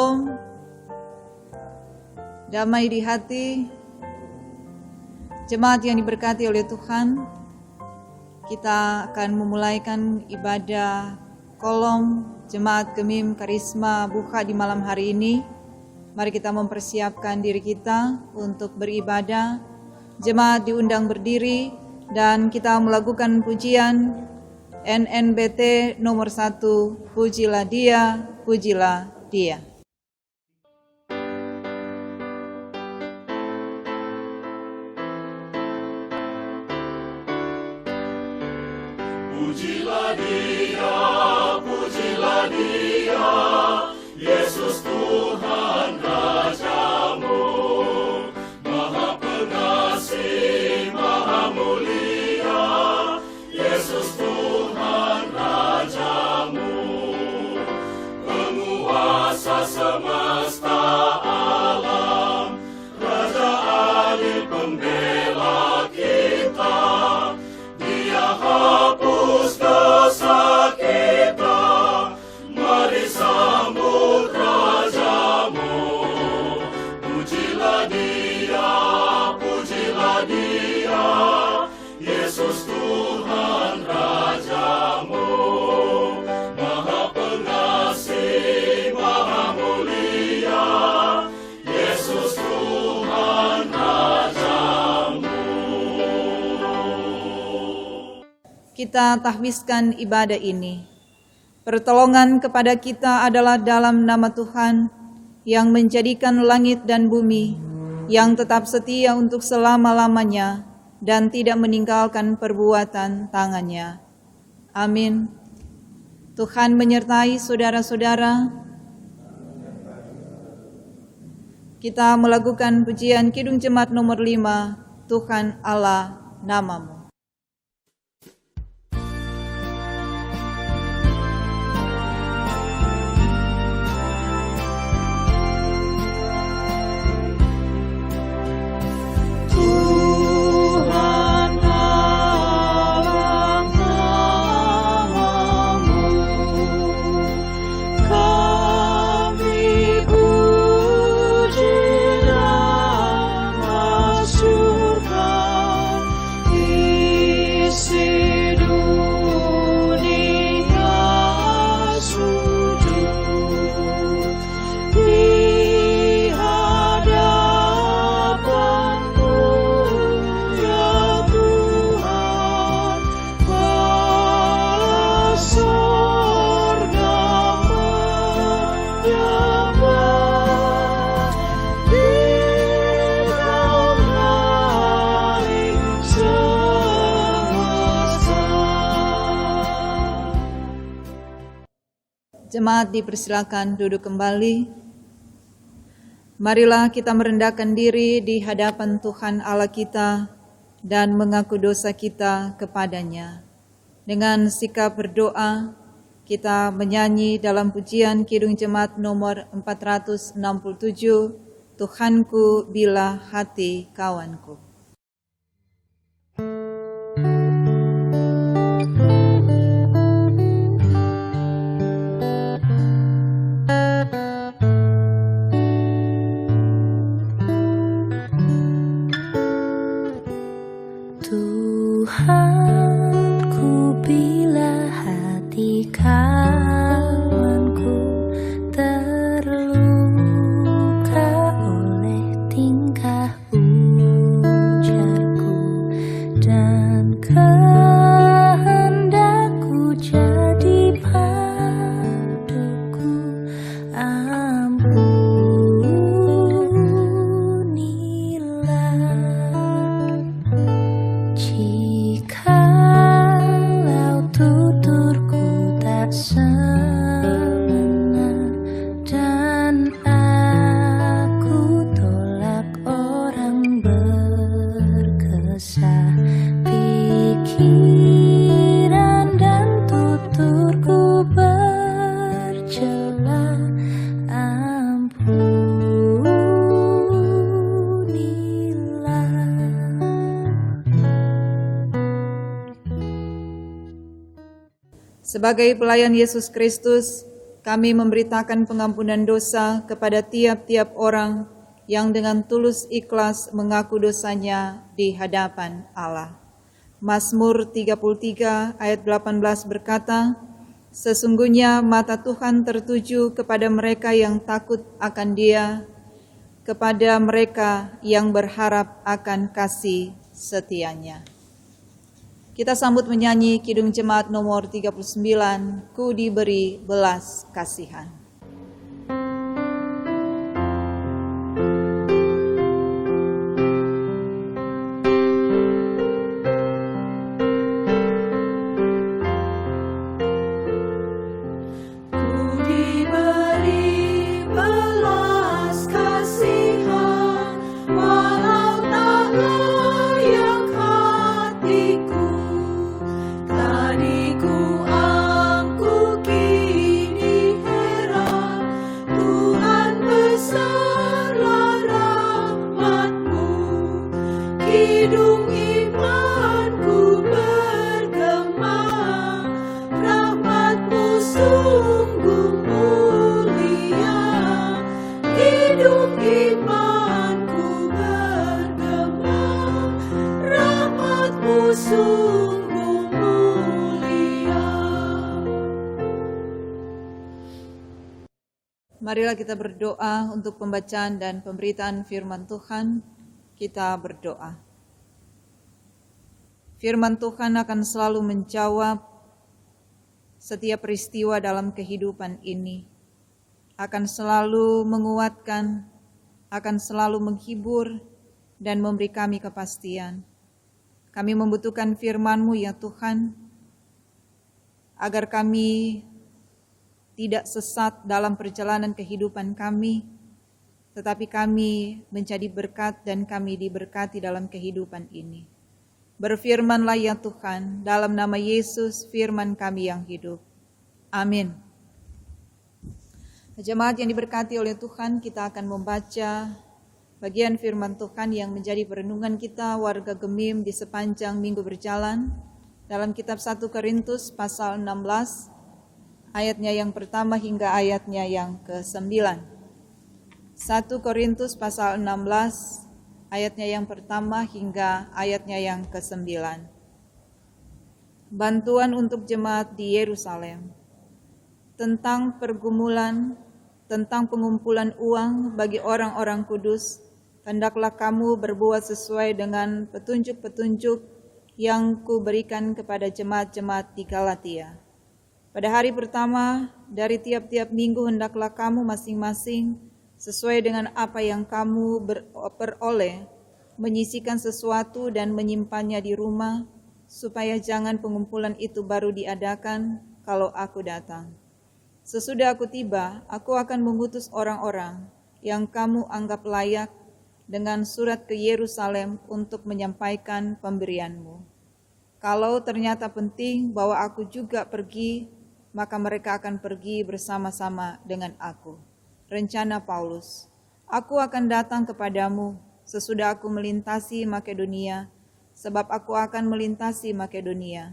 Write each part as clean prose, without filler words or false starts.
Shalom, damai di hati, jemaat yang diberkati oleh Tuhan. Kita akan memulaikan ibadah kolom Jemaat Gemim Karisma Buka di malam hari ini. Mari kita mempersiapkan diri kita untuk beribadah. Jemaat diundang berdiri dan kita melakukan pujian NNBT nomor 1, Pujilah Dia, Pujilah Dia. Pujilah Dia, pujilah Dia, Yesus Tuhan Rajamu, Maha Pengasih, Maha Mulia, Yesus Tuhan Rajamu, Penguasa semesta alam, Raja adil pembela kita, Dia hapus dosa kita, mari sambut Rajamu. Pujilah Dia, pujilah Dia, Yesus Tuhan Rajamu, Maha Pengasih, Maha Mulia, Yesus Tuhan Rajamu. Kita tahbiskan ibadah ini. Pertolongan kepada kita adalah dalam nama Tuhan yang menjadikan langit dan bumi, yang tetap setia untuk selama-lamanya dan tidak meninggalkan perbuatan tangannya. Amin. Tuhan menyertai saudara-saudara. Kita melakukan pujian Kidung Jemaat nomor 5, Tuhan Allah namamu. Jemaat dipersilakan duduk kembali. Marilah kita merendahkan diri di hadapan Tuhan Allah kita dan mengaku dosa kita kepadanya. Dengan sikap berdoa, kita menyanyi dalam pujian Kidung Jemaat nomor 467, Tuhanku bila hati kawanku. Tuhanku bila hati kawanku terluka oleh tingkah ujarku dan kehendakku jadi paduku, ampunilah. Jikalau tuturku tak semena dan aku tolak orang berkesah, pikiran dan tuturku bercela, ampunilah. Sebagai pelayan Yesus Kristus, Kami memberitakan pengampunan dosa kepada tiap-tiap orang yang dengan tulus ikhlas mengaku dosanya di hadapan Allah. Mazmur 33 ayat 18 berkata, sesungguhnya mata Tuhan tertuju kepada mereka yang takut akan Dia, kepada mereka yang berharap akan kasih setianya. Kita sambut menyanyi Kidung Jemaat nomor 39, Ku diberi belas kasihan. Hidung imanku bergema, rahmat-Mu sungguh mulia. Hidung imanku bergema, rahmat-Mu sungguh mulia. Marilah kita berdoa untuk pembacaan dan pemberitaan firman Tuhan. Kita berdoa. Firman Tuhan akan selalu menjawab setiap peristiwa dalam kehidupan ini. Akan selalu menguatkan, akan selalu menghibur, dan memberi kami kepastian. Kami membutuhkan firman-Mu ya Tuhan, agar kami tidak sesat dalam perjalanan kehidupan kami, tetapi kami menjadi berkat dan kami diberkati dalam kehidupan ini. Berfirmanlah ya Tuhan, dalam nama Yesus firman kami yang hidup. Amin. Jemaat yang diberkati oleh Tuhan, kita akan membaca bagian firman Tuhan yang menjadi perenungan kita warga Gemim di sepanjang minggu berjalan dalam kitab 1 Korintus pasal 16 ayatnya yang pertama hingga ayatnya yang ke-9. 1 Korintus pasal 16 ayatnya yang pertama hingga ayatnya yang ke-9. Bantuan untuk jemaat di Yerusalem. Tentang pergumulan, tentang pengumpulan uang bagi orang-orang kudus, hendaklah kamu berbuat sesuai dengan petunjuk-petunjuk yang kuberikan kepada jemaat-jemaat di Galatia. Pada hari pertama dari tiap-tiap minggu hendaklah kamu masing-masing sesuai dengan apa yang kamu peroleh, menyisihkan sesuatu dan menyimpannya di rumah, supaya jangan pengumpulan itu baru diadakan kalau aku datang. Sesudah aku tiba, aku akan mengutus orang-orang yang kamu anggap layak dengan surat ke Yerusalem untuk menyampaikan pemberianmu. Kalau ternyata penting bahwa aku juga pergi, maka mereka akan pergi bersama-sama dengan aku. Rencana Paulus, aku akan datang kepadamu sesudah aku melintasi Makedonia, sebab aku akan melintasi Makedonia.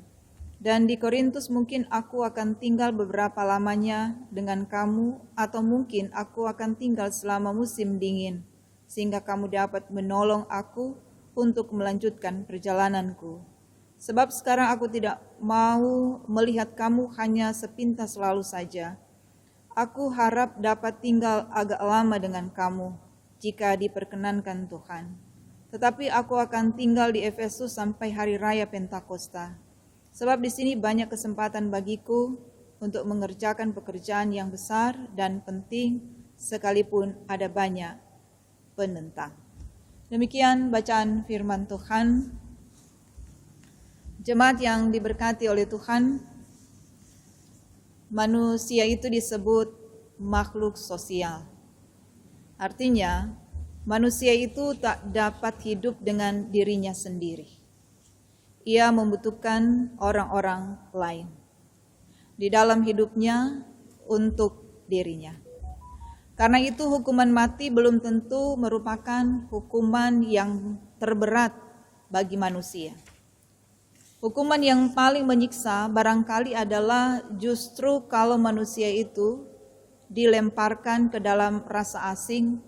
Dan di Korintus mungkin aku akan tinggal beberapa lamanya dengan kamu, atau mungkin aku akan tinggal selama musim dingin, sehingga kamu dapat menolong aku untuk melanjutkan perjalananku. Sebab sekarang aku tidak mau melihat kamu hanya sepintas lalu saja. Aku harap dapat tinggal agak lama dengan kamu, jika diperkenankan Tuhan. Tetapi aku akan tinggal di Efesus sampai hari raya Pentakosta. Sebab di sini banyak kesempatan bagiku untuk mengerjakan pekerjaan yang besar dan penting, sekalipun ada banyak penentang. Demikian bacaan firman Tuhan. Jemaat yang diberkati oleh Tuhan, manusia itu disebut makhluk sosial. Artinya, manusia itu tak dapat hidup dengan dirinya sendiri. Ia membutuhkan orang-orang lain di dalam hidupnya untuk dirinya. Karena itu hukuman mati belum tentu merupakan hukuman yang terberat bagi manusia. Hukuman yang paling menyiksa barangkali adalah justru kalau manusia itu dilemparkan ke dalam rasa asing,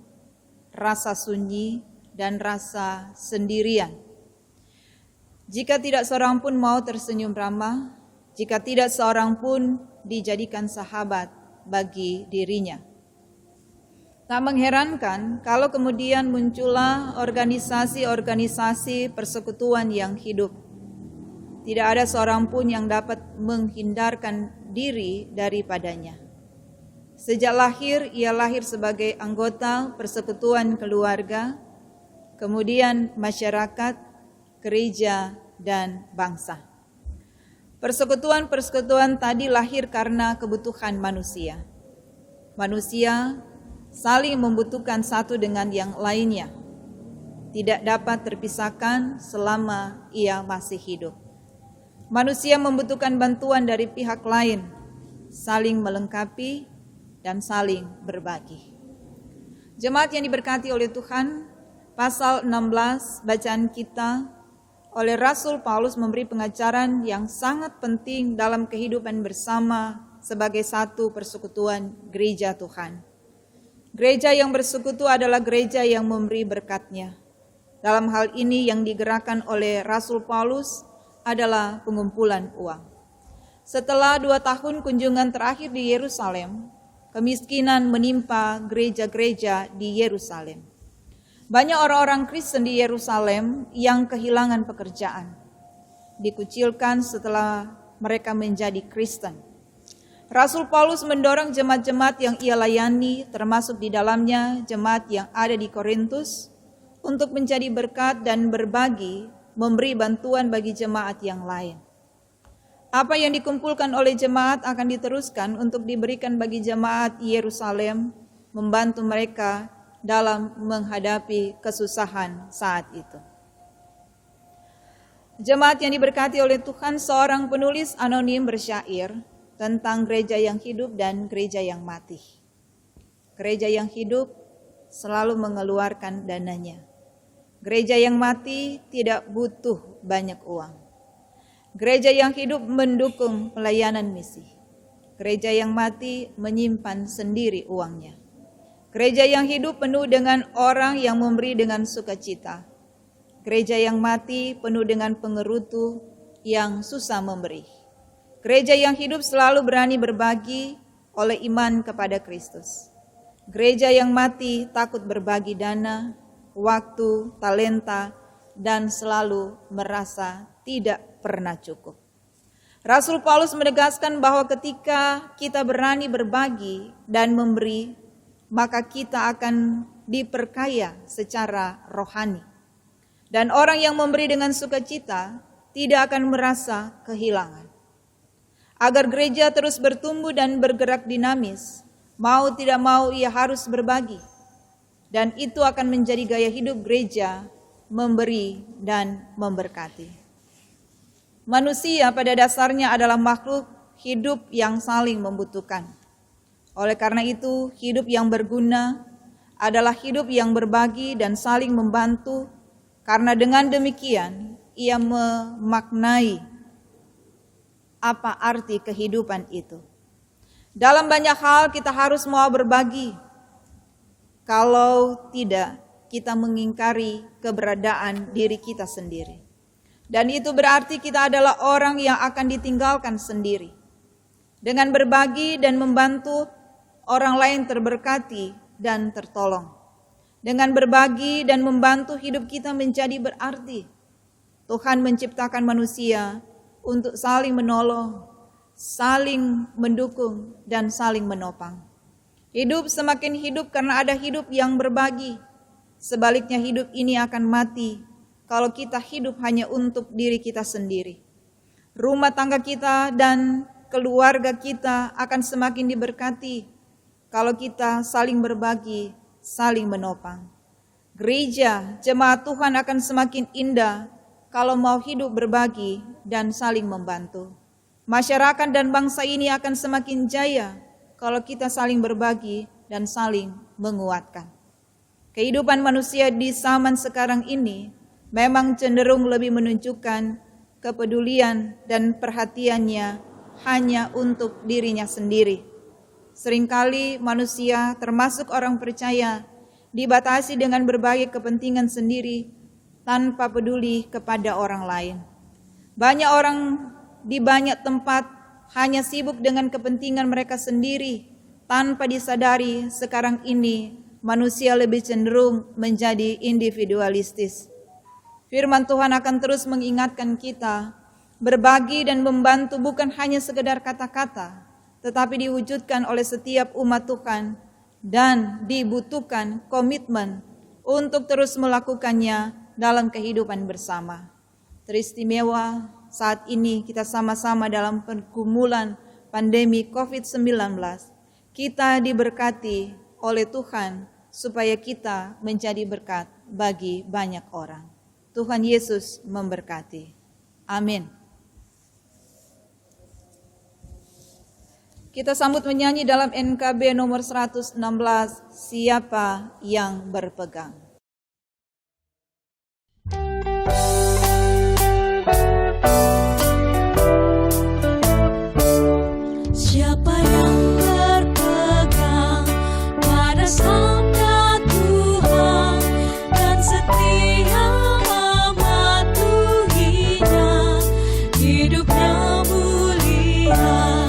rasa sunyi, dan rasa sendirian. Jika tidak seorang pun mau tersenyum ramah, jika tidak seorang pun dijadikan sahabat bagi dirinya. Tak mengherankan kalau kemudian muncullah organisasi-organisasi persekutuan yang hidup. Tidak ada seorang pun yang dapat menghindarkan diri daripadanya. Sejak lahir, ia lahir sebagai anggota persekutuan keluarga, kemudian masyarakat, gereja, dan bangsa. Persekutuan-persekutuan tadi lahir karena kebutuhan manusia. Manusia saling membutuhkan satu dengan yang lainnya. Tidak dapat terpisahkan selama ia masih hidup. Manusia membutuhkan bantuan dari pihak lain, saling melengkapi dan saling berbagi. Jemaat yang diberkati oleh Tuhan, pasal 16 bacaan kita oleh Rasul Paulus memberi pengajaran yang sangat penting dalam kehidupan bersama sebagai satu persekutuan gereja Tuhan. Gereja yang bersekutu adalah gereja yang memberi berkat-Nya. Dalam hal ini yang digerakkan oleh Rasul Paulus adalah pengumpulan uang. Setelah 2 tahun kunjungan terakhir di Yerusalem, kemiskinan menimpa gereja-gereja di Yerusalem. Banyak orang-orang Kristen di Yerusalem yang kehilangan pekerjaan, dikucilkan setelah mereka menjadi Kristen. Rasul Paulus mendorong jemaat-jemaat yang ia layani, termasuk di dalamnya jemaat yang ada di Korintus, untuk menjadi berkat dan berbagi, memberi bantuan bagi jemaat yang lain. Apa yang dikumpulkan oleh jemaat akan diteruskan untuk diberikan bagi jemaat Yerusalem, membantu mereka dalam menghadapi kesusahan saat itu. Jemaat yang diberkati oleh Tuhan, seorang penulis anonim bersyair tentang gereja yang hidup dan gereja yang mati. Gereja yang hidup selalu mengeluarkan dananya. Gereja yang mati tidak butuh banyak uang. Gereja yang hidup mendukung pelayanan misi. Gereja yang mati menyimpan sendiri uangnya. Gereja yang hidup penuh dengan orang yang memberi dengan sukacita. Gereja yang mati penuh dengan pengerutu yang susah memberi. Gereja yang hidup selalu berani berbagi oleh iman kepada Kristus. Gereja yang mati takut berbagi dana, waktu, talenta, dan selalu merasa tidak pernah cukup. Rasul Paulus menegaskan bahwa ketika kita berani berbagi dan memberi, maka kita akan diperkaya secara rohani. Dan orang yang memberi dengan sukacita tidak akan merasa kehilangan. Agar gereja terus bertumbuh dan bergerak dinamis, mau tidak mau ia harus berbagi. Dan itu akan menjadi gaya hidup gereja, memberi dan memberkati. Manusia pada dasarnya adalah makhluk hidup yang saling membutuhkan. Oleh karena itu, hidup yang berguna adalah hidup yang berbagi dan saling membantu, karena dengan demikian ia memaknai apa arti kehidupan itu. Dalam banyak hal kita harus mau berbagi. Kalau tidak, kita mengingkari keberadaan diri kita sendiri. Dan itu berarti kita adalah orang yang akan ditinggalkan sendiri. Dengan berbagi dan membantu, orang lain terberkati dan tertolong. Dengan berbagi dan membantu, hidup kita menjadi berarti. Tuhan menciptakan manusia untuk saling menolong, saling mendukung, dan saling menopang. Hidup semakin hidup karena ada hidup yang berbagi. Sebaliknya hidup ini akan mati kalau kita hidup hanya untuk diri kita sendiri. Rumah tangga kita dan keluarga kita akan semakin diberkati kalau kita saling berbagi, saling menopang. Gereja, jemaat Tuhan akan semakin indah kalau mau hidup berbagi dan saling membantu. Masyarakat dan bangsa ini akan semakin jaya kalau kita saling berbagi dan saling menguatkan. Kehidupan manusia di zaman sekarang ini memang cenderung lebih menunjukkan kepedulian dan perhatiannya hanya untuk dirinya sendiri. Seringkali manusia, termasuk orang percaya, dibatasi dengan berbagai kepentingan sendiri tanpa peduli kepada orang lain. Banyak orang di banyak tempat hanya sibuk dengan kepentingan mereka sendiri, tanpa disadari sekarang ini manusia lebih cenderung menjadi individualistis. Firman Tuhan akan terus mengingatkan kita, berbagi dan membantu bukan hanya sekedar kata-kata, tetapi diwujudkan oleh setiap umat Tuhan dan dibutuhkan komitmen untuk terus melakukannya dalam kehidupan bersama. Teristimewa saat ini kita sama-sama dalam pergumulan pandemi COVID-19. Kita diberkati oleh Tuhan supaya kita menjadi berkat bagi banyak orang. Tuhan Yesus memberkati. Amin. Kita sambut menyanyi dalam NKB nomor 116, Siapa yang Berpegang. Siapa yang berpegang pada sabda Tuhan dan setia mematuhinya, hidupnya mulia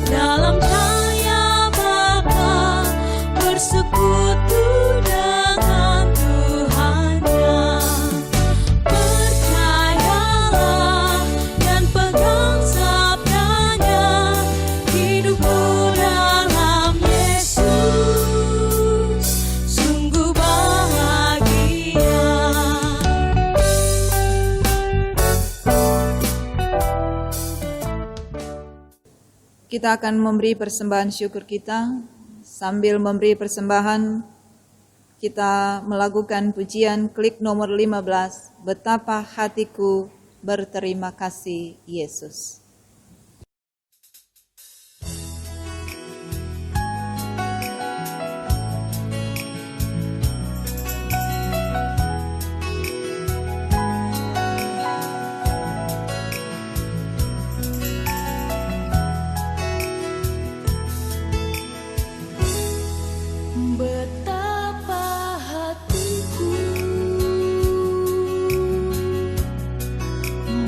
dalam cahaya Bapa, bersekutu dengan Tuhannya. Percayalah dan pegang sabdanya, hidupmu dalam Yesus sungguh bahagia. Kita akan memberi persembahan syukur kita. Sambil memberi persembahan, kita melakukan pujian klik nomor 15, Betapa Hatiku Berterima Kasih Yesus. Betapa hatiku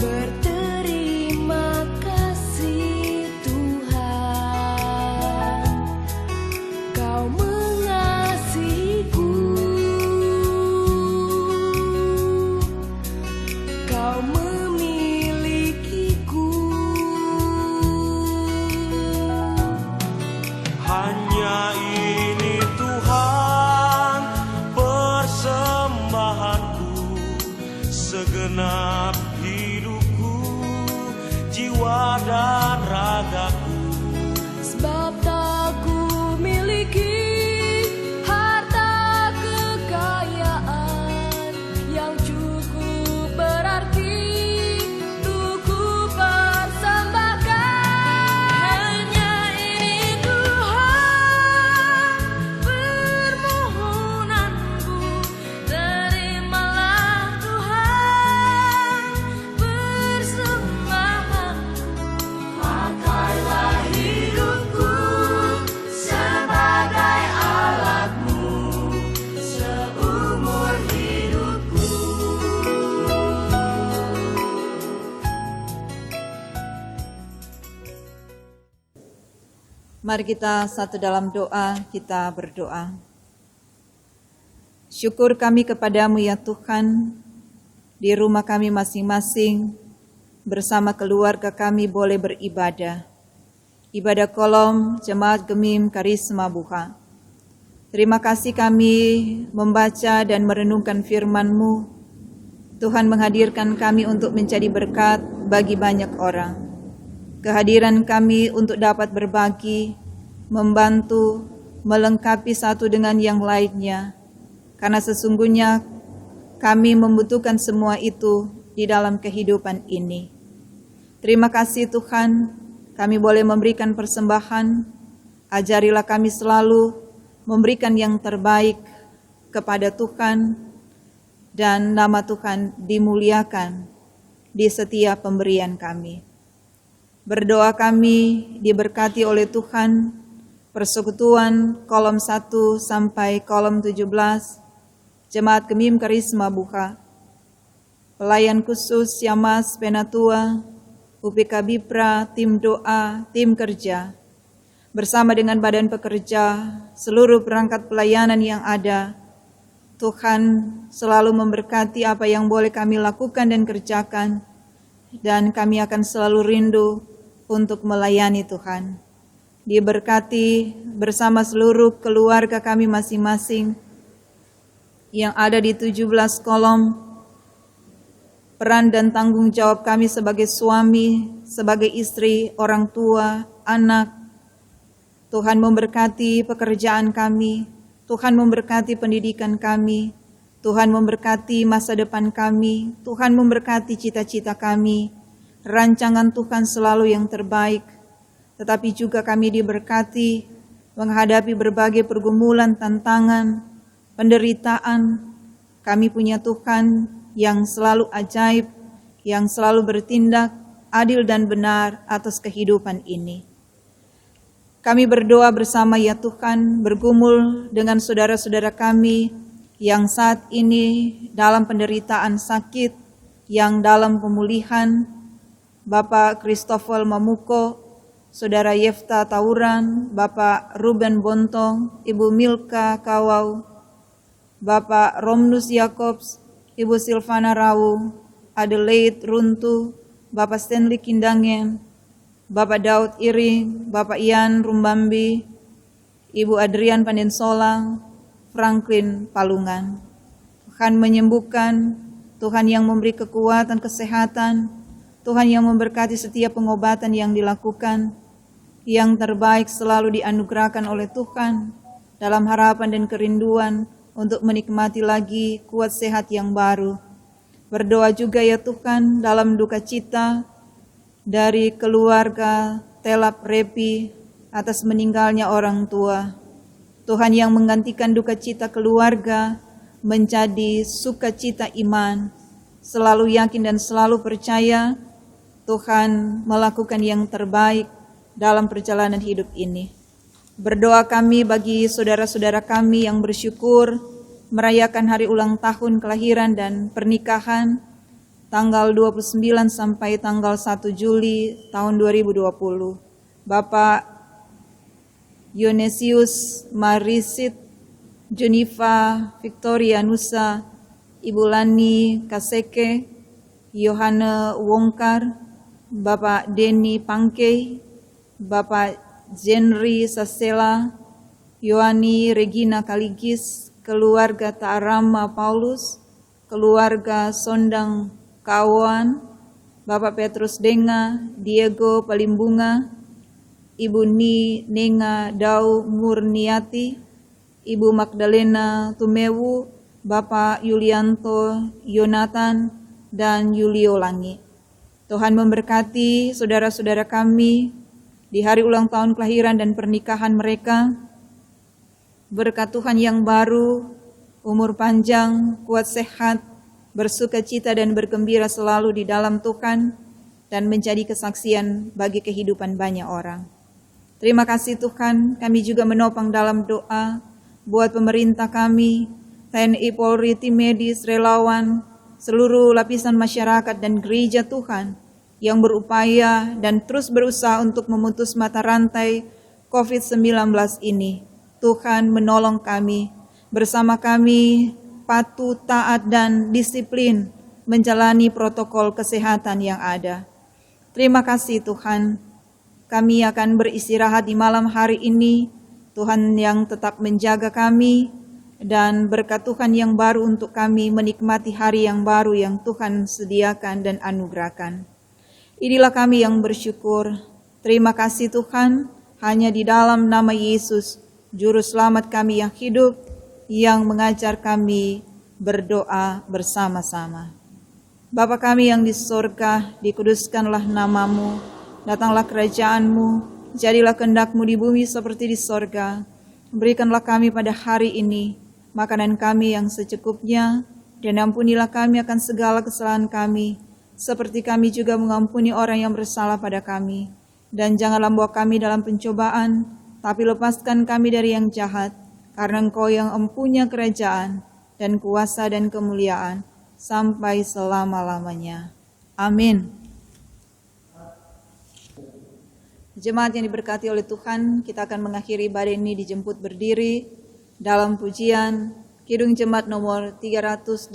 berterima kasih Tuhan, Kau mengasihiku, Kau memilikiku. Hanya ini Tuhan persembahanku, segenap hidupku, jiwa dan ragaku. Sebab tak ku miliki harta kekayaan yang cukup berarti untuk ku persembahkan. Hanya ini Tuhan permohonanku, terimalah Tuhan persembahanku. Pakailah hidupku sebagai alatmu seumur hidupku. Mari kita satu dalam doa, kita berdoa. Syukur kami kepadamu ya Tuhan, di rumah kami masing-masing, bersama keluarga kami boleh beribadah. Ibadah kolom Jemaat Gemim Karisma Buha. Terima kasih kami membaca dan merenungkan firman-Mu. Tuhan menghadirkan kami untuk menjadi berkat bagi banyak orang. Kehadiran kami untuk dapat berbagi, membantu, melengkapi satu dengan yang lainnya. Karena sesungguhnya kami membutuhkan semua itu di dalam kehidupan ini. Terima kasih Tuhan, kami boleh memberikan persembahan. Ajarilah kami selalu memberikan yang terbaik kepada Tuhan, dan nama Tuhan dimuliakan di setiap pemberian kami. Berdoa kami diberkati oleh Tuhan, Persekutuan kolom 1 sampai kolom 17, Jemaat Gemim Karisma Buka, Pelayan Khusus Yamas Penatua, UPK Bipra, Tim Doa, Tim Kerja, bersama dengan badan pekerja, seluruh perangkat pelayanan yang ada. Tuhan selalu memberkati apa yang boleh kami lakukan dan kerjakan, dan kami akan selalu rindu untuk melayani Tuhan. Diberkati bersama seluruh keluarga kami masing-masing yang ada di 17 kolom, peran dan tanggung jawab kami sebagai suami, sebagai istri, orang tua, anak. Tuhan memberkati pekerjaan kami, Tuhan memberkati pendidikan kami, Tuhan memberkati masa depan kami, Tuhan memberkati cita-cita kami. Rancangan Tuhan selalu yang terbaik, tetapi juga kami diberkati menghadapi berbagai pergumulan, tantangan, penderitaan. Kami punya Tuhan yang selalu ajaib, yang selalu bertindak adil dan benar atas kehidupan ini. Kami berdoa bersama ya Tuhan, bergumul dengan saudara-saudara kami yang saat ini dalam penderitaan sakit, yang dalam pemulihan. Bapak Christopher Mamuko, Saudara Yefta Tauran, Bapak Ruben Bontong, Ibu Milka Kawau, Bapak Romnus Yakobs, Ibu Silvana Rau, Adelaide Runtu, Bapak Stanley Kindangen, Bapak Daud Iring, Bapak Ian Rumbambi, Ibu Adrian Pandensolang, Franklin Palungan. Tuhan menyembuhkan, Tuhan yang memberi kekuatan, kesehatan, Tuhan yang memberkati setiap pengobatan yang dilakukan. Yang terbaik selalu dianugerahkan oleh Tuhan dalam harapan dan kerinduan untuk menikmati lagi kuat sehat yang baru. Berdoa juga ya Tuhan dalam duka cita dari keluarga Telap Repi atas meninggalnya orang tua. Tuhan yang menggantikan duka cita keluarga menjadi sukacita iman. Selalu yakin dan selalu percaya Tuhan melakukan yang terbaik dalam perjalanan hidup ini. Berdoa kami bagi saudara-saudara kami yang bersyukur merayakan hari ulang tahun kelahiran dan pernikahan tanggal 29 sampai tanggal 1 Juli tahun 2020. Bapak Yonesius Marisit, Junifa Victoria Nusa, Ibu Lani Kaseke, Yohana Wongkar, Bapak Denny Pangkei, Bapak Jenry Sasela, Yohani Regina Kaligis, keluarga Ta'arama Paulus, keluarga Sondang Kawan, Bapak Petrus Denga, Diego Palimbunga, Ibu Ni Nenga Dau Murniati, Ibu Magdalena Tumewu, Bapak Yulianto Yonatan, dan Yulio Langi. Tuhan memberkati saudara-saudara kami di hari ulang tahun kelahiran dan pernikahan mereka. Berkat Tuhan yang baru, umur panjang, kuat sehat, bersukacita dan bergembira selalu di dalam Tuhan, dan menjadi kesaksian bagi kehidupan banyak orang. Terima kasih Tuhan, kami juga menopang dalam doa buat pemerintah kami, TNI, Polri, tim medis, relawan, seluruh lapisan masyarakat dan gereja Tuhan yang berupaya dan terus berusaha untuk memutus mata rantai COVID-19 ini. Tuhan menolong kami, bersama kami patuh, taat, dan disiplin menjalani protokol kesehatan yang ada. Terima kasih Tuhan, kami akan beristirahat di malam hari ini. Tuhan yang tetap menjaga kami, dan berkat Tuhan yang baru untuk kami menikmati hari yang baru yang Tuhan sediakan dan anugerahkan. Inilah kami yang bersyukur. Terima kasih Tuhan, hanya di dalam nama Yesus, Juru Selamat kami yang hidup, yang mengajar kami berdoa bersama-sama. Bapa kami yang di surga, dikuduskanlah namamu, datanglah kerajaanmu, jadilah kehendak-Mu di bumi seperti di surga. Berikanlah kami pada hari ini makanan kami yang secukupnya, dan ampunilah kami akan segala kesalahan kami, seperti kami juga mengampuni orang yang bersalah pada kami. Dan janganlah membawa kami dalam pencobaan, tapi lepaskan kami dari yang jahat, karena Engkau yang empunya kerajaan dan kuasa dan kemuliaan sampai selama-lamanya. Amin. Jemaat yang diberkati oleh Tuhan, kita akan mengakhiri ibadah ini dijemput berdiri dalam pujian Kidung Jemaat nomor 387,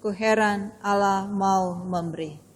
Ku heran Allah mau memberi.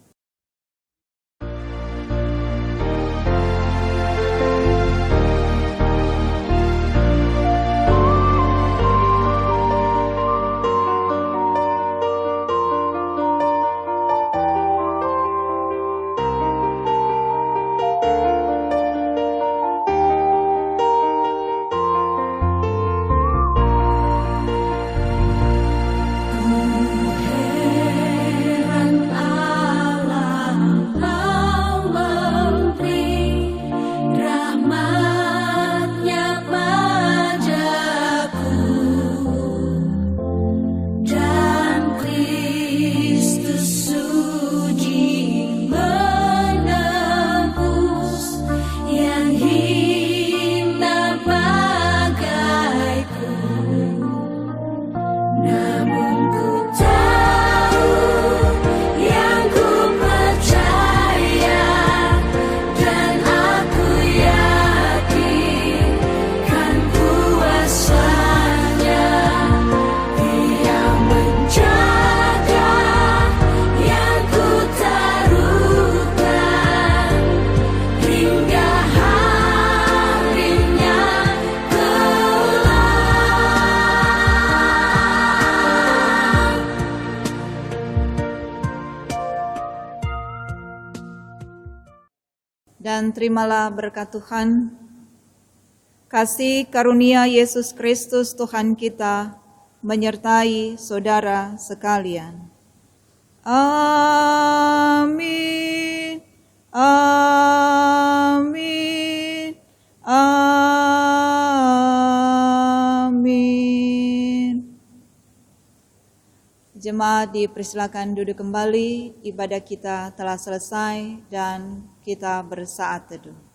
Dan terimalah berkat Tuhan, kasih karunia Yesus Kristus Tuhan kita menyertai saudara sekalian. Amin. Amin. Amin. Jemaat dipersilakan duduk kembali, ibadah kita telah selesai dan kita bersaat teduh.